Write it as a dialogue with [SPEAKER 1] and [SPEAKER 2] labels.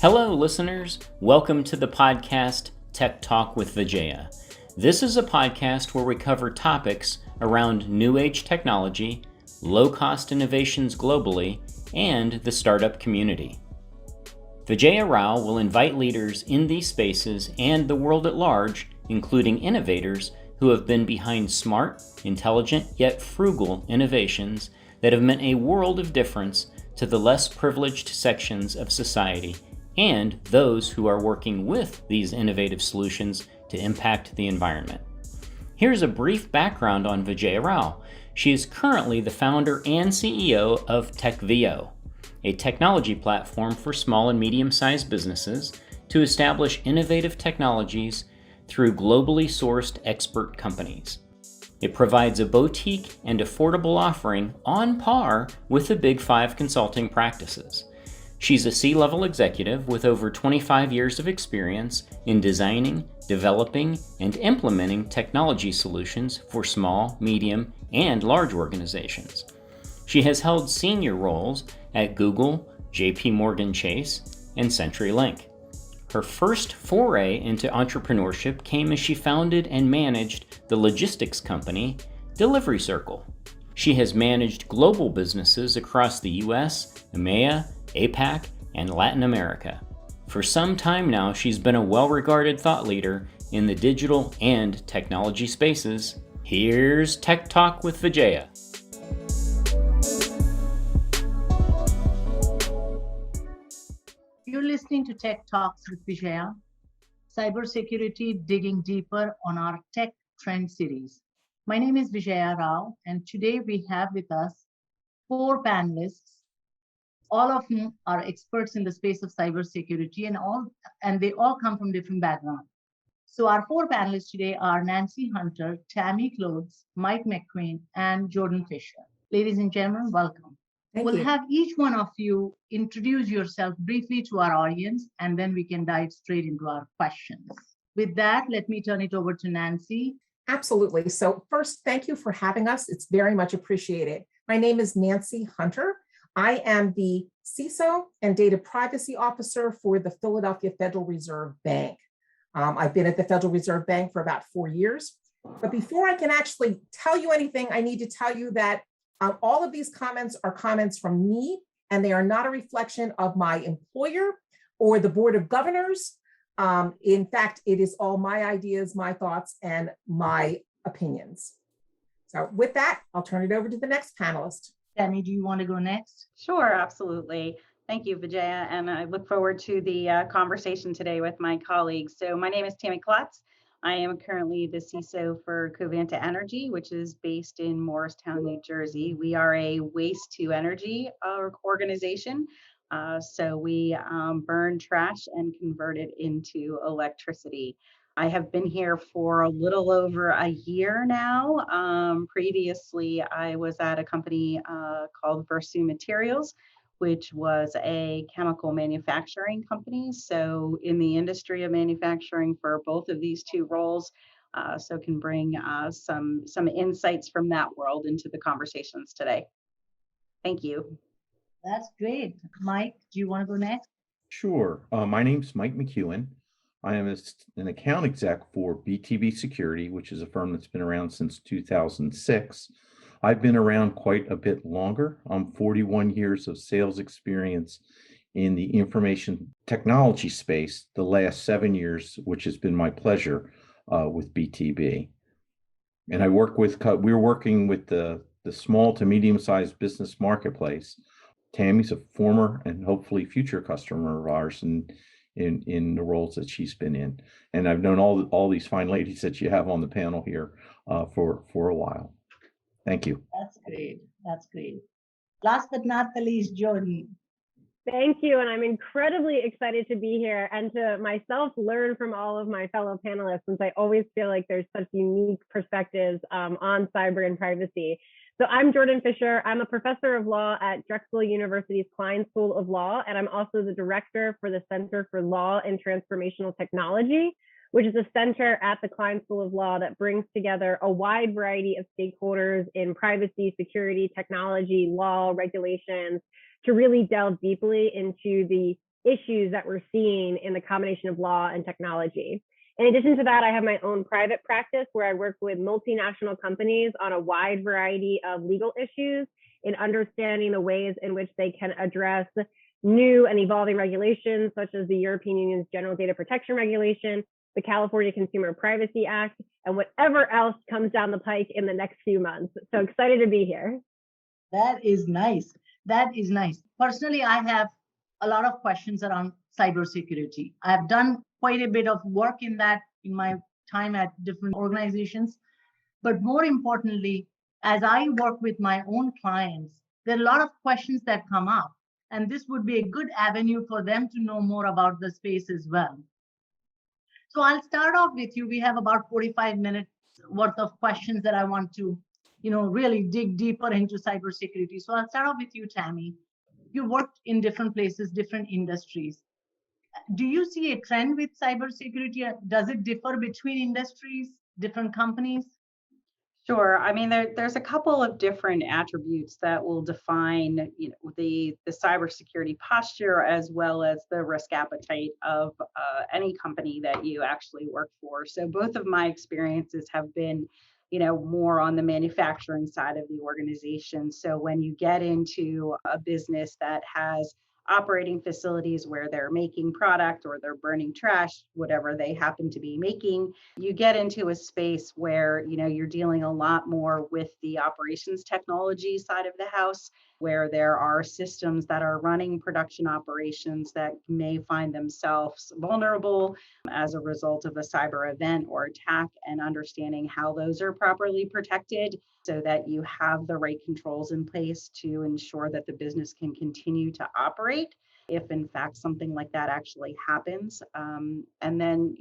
[SPEAKER 1] Hello, listeners. Welcome to the podcast Tech Talk with Vijaya. This is a podcast where we cover topics around new age technology, low-cost innovations globally, and the startup community. Vijaya Rao will invite leaders in these spaces and the world at large, including innovators who have been behind smart, intelligent, yet frugal innovations that have meant a world of difference to the less privileged sections of society and those who are working with these innovative solutions to impact the environment. Here's a brief background on Vijaya Rao. She is currently the founder and CEO of Techvio, a technology platform for small and medium-sized businesses to establish innovative technologies through globally sourced expert companies. It provides a boutique and affordable offering on par with the Big Five consulting practices. She's a C-level executive with over 25 years of experience in designing, developing, and implementing technology solutions for small, medium, and large organizations. She has held senior roles at Google, JP Chase, and CenturyLink. Her first foray into entrepreneurship came as she founded and managed the logistics company Delivery Circle. She has managed global businesses across the US, EMEA, APAC, and Latin America. For some time now, she's been a well-regarded thought leader in the digital and technology spaces. Here's Tech Talk with Vijaya.
[SPEAKER 2] You're listening to Tech Talks with Vijaya, Cybersecurity digging deeper on our Tech Trend series. My name is Vijaya Rao, and today we have with us 4 panelists, all of whom are experts in the space of cybersecurity, and they all come from different backgrounds. So our 4 panelists today are Nancy Hunter, Tammy Klotz, Mike McKeown, and Jordan Fischer. Ladies and gentlemen, welcome. We'll have each one of you introduce yourself briefly to our audience, and then we can dive straight into our questions. With that, let me turn it over to Nancy.
[SPEAKER 3] Absolutely. So first, thank you for having us. It's very much appreciated. My name is Nancy Hunter. I am the CISO and Data Privacy Officer for the Philadelphia Federal Reserve Bank. I've been at the Federal Reserve Bank for about 4 years. But before I can actually tell you anything, I need to tell you that all of these comments are comments from me, and they are not a reflection of my employer or the Board of Governors. In fact, it is all my ideas, my thoughts, and my opinions. So with that, I'll turn it over to the next panelist.
[SPEAKER 2] Tammy, do you want to go next?
[SPEAKER 4] Sure, absolutely. Thank you, Vijaya, and I look forward to the conversation today with my colleagues. So my name is Tammy Klotz. I am currently the CISO for 𝐀𝐿𝐴 Energy, which is based in Morristown, New Jersey. We are a waste to energy organization. So we burn trash and convert it into electricity. I have been here for a little over a year now. Previously, I was at a company called Versu Materials, which was a chemical manufacturing company. So in the industry of manufacturing for both of these 2 roles, so can bring some insights from that world into the conversations today. Thank you.
[SPEAKER 2] That's great. Mike, do you want to go next?
[SPEAKER 5] Sure. My name's Mike McKeown. I am an account exec for BTB Security, which is a firm that's been around since 2006. I've been around quite a bit longer. I'm 41 years of sales experience in the information technology space, the last 7 years, which has been my pleasure with BTB. And we're working with the small to medium-sized business marketplace. Tammy's a former and hopefully future customer of ours in the roles that she's been in. And I've known all these fine ladies that you have on the panel here for a while. Thank you.
[SPEAKER 2] That's great. That's great. Last but not the least, Jordan.
[SPEAKER 6] Thank you. And I'm incredibly excited to be here and to myself learn from all of my fellow panelists, since I always feel like there's such unique perspectives on cyber and privacy. So I'm Jordan Fischer. I'm a professor of law at Drexel University's Klein School of Law, and I'm also the director for the Center for Law and Transformational Technology, which is a center at the Klein School of Law that brings together a wide variety of stakeholders in privacy, security, technology, law, regulations, to really delve deeply into the issues that we're seeing in the combination of law and technology. In addition to that, I have my own private practice where I work with multinational companies on a wide variety of legal issues in understanding the ways in which they can address new and evolving regulations, such as the European Union's General Data Protection Regulation, the California Consumer Privacy Act, and whatever else comes down the pike in the next few months. So excited to be here.
[SPEAKER 2] That is nice. That is nice. Personally, I have a lot of questions around cybersecurity. I've done quite a bit of work in that in my time at different organizations. But more importantly, as I work with my own clients, there are a lot of questions that come up. And this would be a good avenue for them to know more about the space as well. So I'll start off with you. We have about 45 minutes worth of questions that I want to, really dig deeper into cybersecurity. So I'll start off with you, Tammy. You worked in different places, different industries. Do you see a trend with cybersecurity? Does it differ between industries, different companies?
[SPEAKER 4] Sure. I mean, there's a couple of different attributes that will define, the cybersecurity posture as well as the risk appetite of any company that you actually work for. So both of my experiences have been, more on the manufacturing side of the organization. So when you get into a business that has operating facilities where they're making product or they're burning trash, whatever they happen to be making, you get into a space where you're dealing a lot more with the operations technology side of the house, where there are systems that are running production operations that may find themselves vulnerable as a result of a cyber event or attack, and understanding how those are properly protected so that you have the right controls in place to ensure that the business can continue to operate if in fact something like that actually happens. And then,